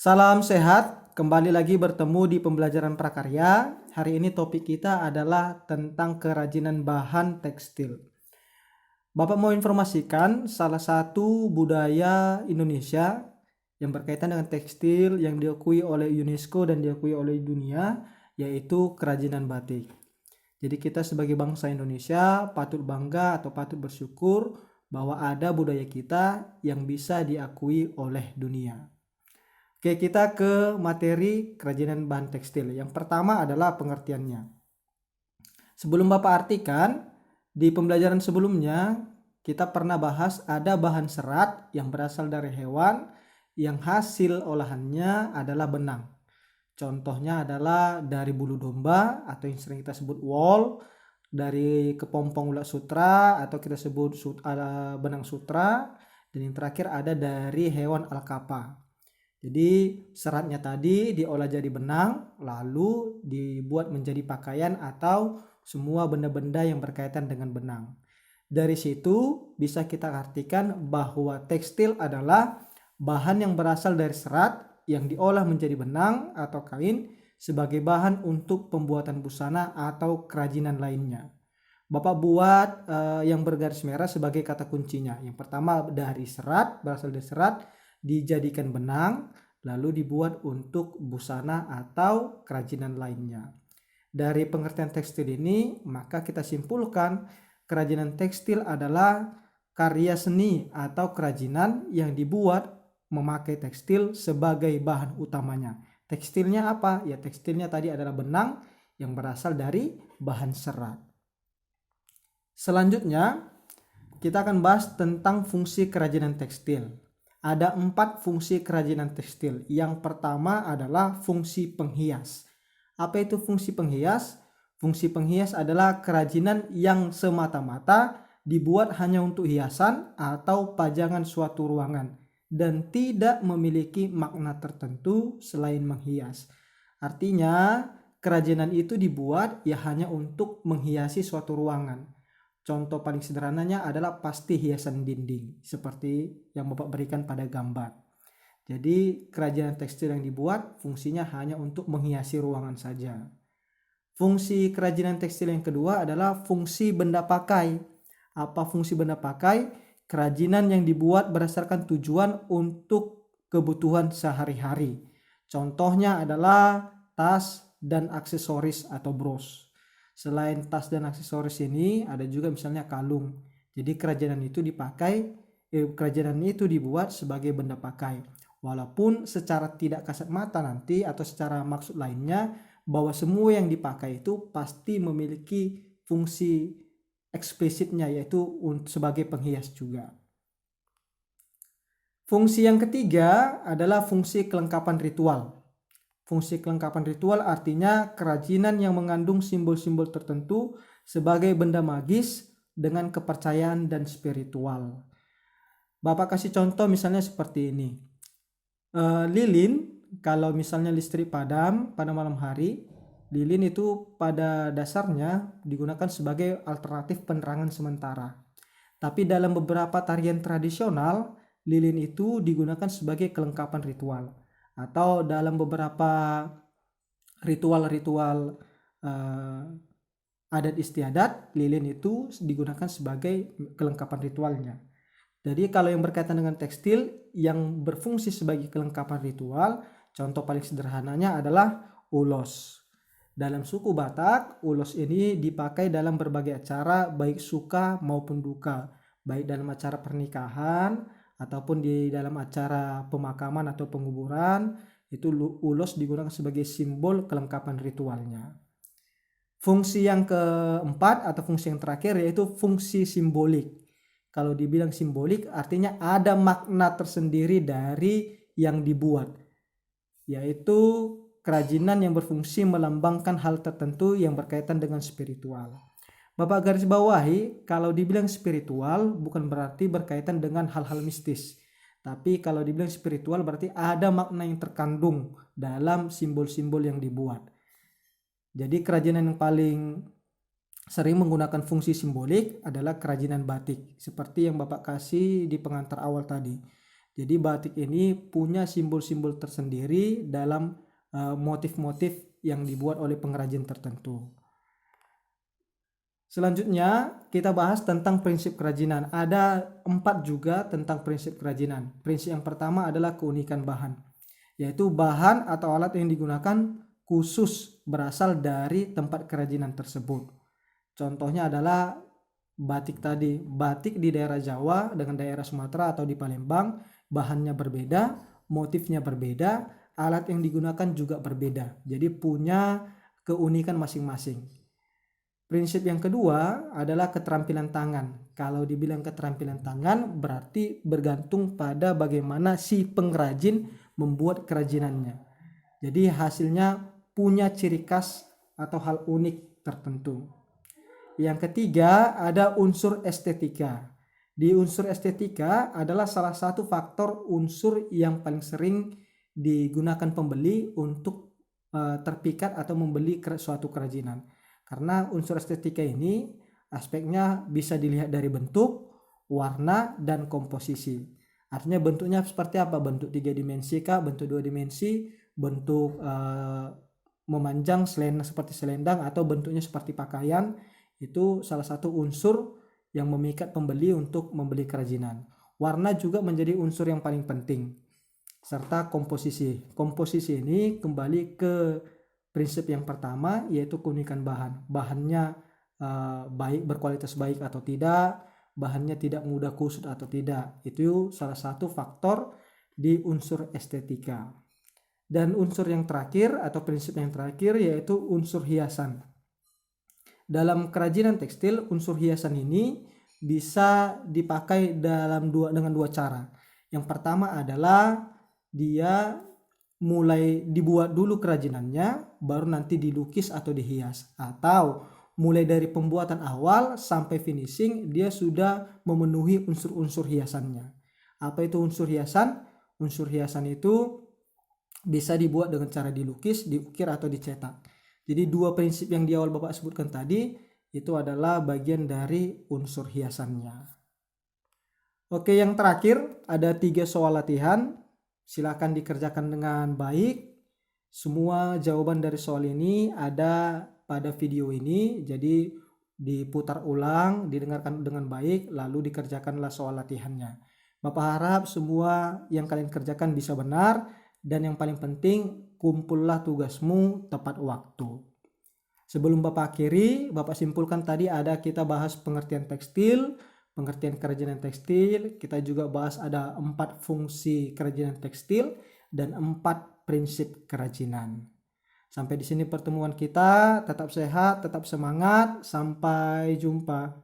Salam sehat, kembali lagi bertemu di pembelajaran prakarya. Hari ini topik kita adalah tentang kerajinan bahan tekstil. Bapak mau informasikan salah satu budaya Indonesia yang berkaitan dengan tekstil yang diakui oleh UNESCO dan diakui oleh dunia, yaitu kerajinan batik. Jadi kita sebagai bangsa Indonesia patut bangga atau patut bersyukur bahwa ada budaya kita yang bisa diakui oleh dunia. Oke, kita ke materi kerajinan bahan tekstil. Yang pertama adalah pengertiannya. Sebelum Bapak artikan, di pembelajaran sebelumnya kita pernah bahas ada bahan serat yang berasal dari hewan yang hasil olahannya adalah benang. Contohnya adalah dari bulu domba atau yang sering kita sebut wool, dari kepompong ulat sutra atau kita sebut benang sutra, dan yang terakhir ada dari hewan alkapa. Jadi seratnya tadi diolah jadi benang lalu dibuat menjadi pakaian atau semua benda-benda yang berkaitan dengan benang. Dari situ bisa kita artikan bahwa tekstil adalah bahan yang berasal dari serat yang diolah menjadi benang atau kain sebagai bahan untuk pembuatan busana atau kerajinan lainnya. Bapak buat yang bergaris merah sebagai kata kuncinya. Yang pertama dari serat, berasal dari serat, dijadikan benang, lalu dibuat untuk busana atau kerajinan lainnya. Dari pengertian tekstil ini, maka kita simpulkan kerajinan tekstil adalah karya seni atau kerajinan yang dibuat memakai tekstil sebagai bahan utamanya. Tekstilnya apa? Ya, tekstilnya tadi adalah benang yang berasal dari bahan serat. Selanjutnya, kita akan bahas tentang fungsi kerajinan tekstil. Ada 4 fungsi kerajinan tekstil. Yang pertama adalah fungsi penghias. Apa itu fungsi penghias? Fungsi penghias adalah kerajinan yang semata-mata dibuat hanya untuk hiasan atau pajangan suatu ruangan dan tidak memiliki makna tertentu selain menghias. Artinya, kerajinan itu dibuat ya hanya untuk menghiasi suatu ruangan. Contoh paling sederhananya adalah pasti hiasan dinding seperti yang Bapak berikan pada gambar. Jadi kerajinan tekstil yang dibuat fungsinya hanya untuk menghiasi ruangan saja. Fungsi kerajinan tekstil yang kedua adalah fungsi benda pakai. Apa fungsi benda pakai? Kerajinan yang dibuat berdasarkan tujuan untuk kebutuhan sehari-hari. Contohnya adalah tas dan aksesoris atau bros. Selain tas dan aksesoris ini ada juga misalnya kalung. Jadi kerajinan itu dibuat sebagai benda pakai. Walaupun secara tidak kasat mata nanti atau secara maksud lainnya bahwa semua yang dipakai itu pasti memiliki fungsi eksplisitnya yaitu sebagai penghias juga. Fungsi yang ketiga adalah fungsi kelengkapan ritual. Fungsi kelengkapan ritual artinya kerajinan yang mengandung simbol-simbol tertentu sebagai benda magis dengan kepercayaan dan spiritual. Bapak kasih contoh misalnya seperti ini. Lilin, kalau misalnya listrik padam pada malam hari, lilin itu pada dasarnya digunakan sebagai alternatif penerangan sementara. Tapi dalam beberapa tarian tradisional, lilin itu digunakan sebagai kelengkapan ritual. Atau dalam beberapa ritual-ritual adat istiadat, lilin itu digunakan sebagai kelengkapan ritualnya. Jadi kalau yang berkaitan dengan tekstil yang berfungsi sebagai kelengkapan ritual, contoh paling sederhananya adalah ulos. Dalam suku Batak, ulos ini dipakai dalam berbagai acara baik suka maupun duka, baik dalam acara pernikahan ataupun di dalam acara pemakaman atau penguburan. Itu ulos digunakan sebagai simbol kelengkapan ritualnya. Fungsi yang keempat atau fungsi yang terakhir yaitu fungsi simbolik. Kalau dibilang simbolik artinya ada makna tersendiri dari yang dibuat, yaitu kerajinan yang berfungsi melambangkan hal tertentu yang berkaitan dengan spiritual. Bapak garis bawahi, kalau dibilang spiritual bukan berarti berkaitan dengan hal-hal mistis. Tapi kalau dibilang spiritual berarti ada makna yang terkandung dalam simbol-simbol yang dibuat. Jadi kerajinan yang paling sering menggunakan fungsi simbolik adalah kerajinan batik. Seperti yang Bapak kasih di pengantar awal tadi. Jadi batik ini punya simbol-simbol tersendiri dalam motif-motif yang dibuat oleh pengrajin tertentu. Selanjutnya kita bahas tentang prinsip kerajinan. Ada 4 juga tentang prinsip kerajinan. Prinsip yang pertama adalah keunikan bahan, yaitu bahan atau alat yang digunakan khusus berasal dari tempat kerajinan tersebut. Contohnya adalah batik tadi. Batik di daerah Jawa dengan daerah Sumatera atau di Palembang bahannya berbeda, motifnya berbeda, alat yang digunakan juga berbeda. Jadi punya keunikan masing-masing. Prinsip yang kedua adalah keterampilan tangan. Kalau dibilang keterampilan tangan berarti bergantung pada bagaimana si pengrajin membuat kerajinannya. Jadi hasilnya punya ciri khas atau hal unik tertentu. Yang ketiga ada unsur estetika. Di unsur estetika adalah salah satu faktor unsur yang paling sering digunakan pembeli untuk terpikat atau membeli suatu kerajinan. Karena unsur estetika ini aspeknya bisa dilihat dari bentuk, warna, dan komposisi. Artinya bentuknya seperti apa? Bentuk 3 dimensi kah? Bentuk 2 dimensi? Bentuk memanjang seperti selendang, atau bentuknya seperti pakaian. Itu salah satu unsur yang memikat pembeli untuk membeli kerajinan. Warna juga menjadi unsur yang paling penting. Serta komposisi. Komposisi ini kembali ke prinsip yang pertama, yaitu keunikan bahan. Bahannya baik, berkualitas baik atau tidak, bahannya tidak mudah kusut atau tidak. Itu salah satu faktor di unsur estetika. Dan unsur yang terakhir atau prinsip yang terakhir yaitu unsur hiasan. Dalam kerajinan tekstil, unsur hiasan ini bisa dipakai dengan dua cara. Yang pertama adalah dia mulai dibuat dulu kerajinannya, baru nanti dilukis atau dihias. Atau mulai dari pembuatan awal sampai finishing dia sudah memenuhi unsur-unsur hiasannya. Apa itu unsur hiasan? Unsur hiasan itu bisa dibuat dengan cara dilukis, diukir, atau dicetak. Jadi 2 prinsip yang di awal Bapak sebutkan tadi itu adalah bagian dari unsur hiasannya. Oke, yang terakhir ada 3 soal latihan. Silakan dikerjakan dengan baik. Semua jawaban dari soal ini ada pada video ini. Jadi diputar ulang, didengarkan dengan baik, lalu dikerjakanlah soal latihannya. Bapak harap semua yang kalian kerjakan bisa benar. Dan yang paling penting, kumpullah tugasmu tepat waktu. Sebelum Bapak akhiri, Bapak simpulkan tadi kita bahas pengertian tekstil, pengertian kerajinan tekstil. Kita juga bahas ada 4 fungsi kerajinan tekstil dan 4 prinsip kerajinan. Sampai di sini pertemuan kita. Tetap sehat, tetap semangat. Sampai jumpa.